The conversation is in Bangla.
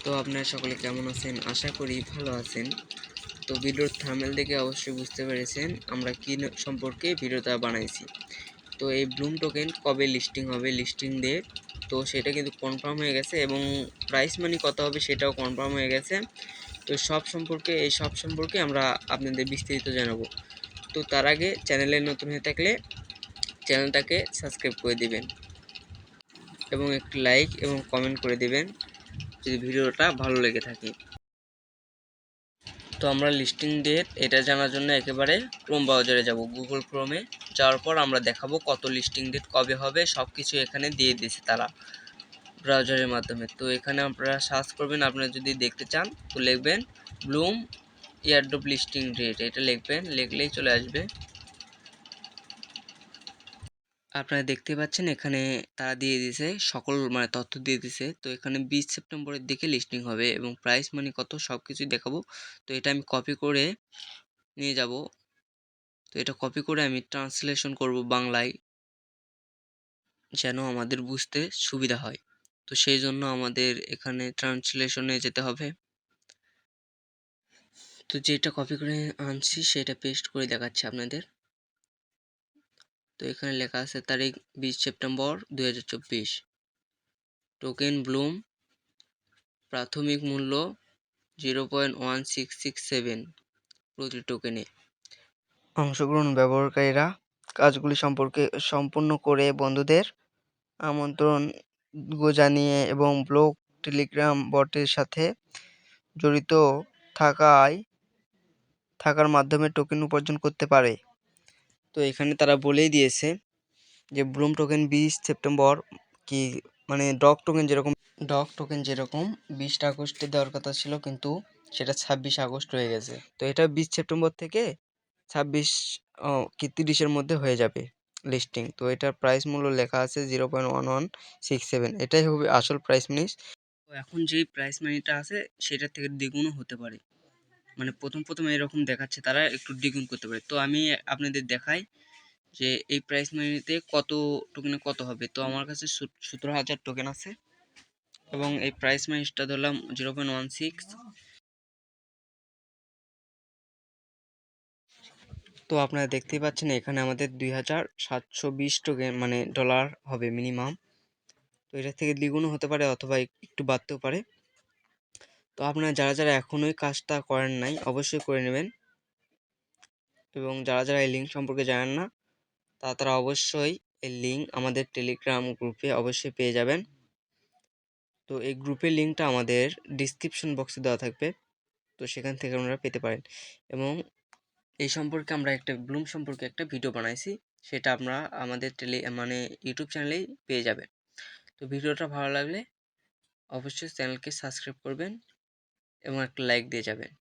তো আপনারা সকলে কেমন আছেন? আশা করি ভালো আছেন। তো ভিডিওর থাম্বনেল দেখে অবশ্যই বুঝতে পেরেছেন আমরা কি সম্পর্কে ভিডিওটা বানাইছি। তো এই ব্লুম টোকেন কবে লিস্টিং হবে, লিস্টিং ডেট, তো সেটা কিন্তু কনফার্ম হয়ে গেছে এবং প্রাইস মানি কত হবে সেটাও কনফার্ম হয়ে গেছে। তো এই সব সম্পর্কে আমরা আপনাদের বিস্তারিত জানাবো। তো তার আগে চ্যানেলে নতুন হয়ে থাকলে চ্যানেলটাকে সাবস্ক্রাইব করে দিবেন এবং একটি লাইক এবং কমেন্ট করে দিবেন যদি ভিডিওটা ভালো লেগে থাকে। তো আমরা লিস্টিং ডেট এটা জানার জন্য একেবারে ক্রোম ব্রাউজারে যাব। গুগল ক্রোমে যাওয়ার পর আমরা দেখাবো কত লিস্টিং ডেট কবে হবে, সব কিছু এখানে দিয়ে দিয়েছে তারা ব্রাউজারের মাধ্যমে। তো এখানে আপনারা সার্চ করবেন, আপনারা যদি দেখতে চান তো লিখবেন ব্লুম এয়ারড্রপ লিস্টিং ডেট, এটা লিখবেন, লিখলেই চলে আসবে। আপনারা দেখতে পাচ্ছেন এখানে তারা দিয়ে দিয়েছে সকল তথ্য দিয়ে দিয়েছে। তো এখানে 20 সেপ্টেম্বরের দিকে লিস্টিং হবে এবং প্রাইস মানি কত সব কিছুই দেখাবো। তো এটা আমি কপি করে নিয়ে যাব। তো এটা কপি করে আমি ট্রান্সলেশন করব বাংলায়, যেন আমাদের বুঝতে সুবিধা হয়। তো সেই জন্য আমাদের এখানে ট্রান্সলেশনে যেতে হবে। তো যেটা কপি করে আনছি সেটা পেস্ট করে দেখাচ্ছি আপনাদের। তো এখানে লেখা আছে তারিখ 20 সেপ্টেম্বর 2024। টোকেন ব্লুম প্রাথমিক মূল্য 0.1667 প্রতি টোকেনে। অংশগ্রহণ ব্যবহারকারীরা কাজগুলি সম্পূর্ণ করে বন্ধুদের আমন্ত্রণ জানিয়ে এবং ব্লগ টেলিগ্রাম বটের সাথে জড়িত থাকার মাধ্যমে টোকেন উপার্জন করতে পারে। তো এখানে তারা বলেই দিয়েছে যে ব্লুম টোকেন 20 সেপ্টেম্বর কি ডগ টোকেন যেরকম 20 আগস্টে দেওয়ার কথা ছিল, কিন্তু সেটা 26 আগস্ট হয়ে গেছে। তো এটা 20 সেপ্টেম্বর থেকে 26 কি 30-এর মধ্যে হয়ে যাবে লিস্টিং। তো এটার প্রাইস মূল্য লেখা আছে 0.1167, এটাই হবে আসল প্রাইস মানি। তো এখন যেই প্রাইস মানিটা আছে সেটার থেকে দ্বিগুণও হতে পারে, প্রথম এরকম দেখাচ্ছে, তারা একটু দ্বিগুণ করতে পারে। তো আমি আপনাদের দেখাই যে এই প্রাইস মানিতে কত টোকেনে কত হবে। তো আমার কাছে 17,000 টোকেন আছে এবং এই প্রাইস মানিটা ধরলাম 0.16। তো আপনারা দেখতেই পাচ্ছেন এখানে আমাদের 2,720 টোকেন ডলার হবে মিনিমাম। তো এটা থেকে দ্বিগুণও হতে পারে অথবা একটু বাড়তেও পারে। তো আপনারা যারা এখনো কাজটা করেন নাই অবশ্যই করে নেবেন, এবং যারা এই লিঙ্ক সম্পর্কে জানেন না তারা অবশ্যই এই লিঙ্ক আমাদের টেলিগ্রাম গ্রুপে অবশ্যই পেয়ে যাবেন। তো এই গ্রুপের লিঙ্কটা আমাদের ডিসক্রিপশন বক্সে দেওয়া থাকবে, তো সেখান থেকে আপনারা পেতে পারেন। এবং এই সম্পর্কে আমরা ব্লুম সম্পর্কে একটা ভিডিও বানাইছি, সেটা আমরা আমাদের ইউটিউব চ্যানেলেই পেয়ে যাবেন। তো ভিডিওটা ভালো লাগলে অবশ্যই চ্যানেলকে সাবস্ক্রাইব করবেন এবং একটা লাইক দিয়ে যাবেন।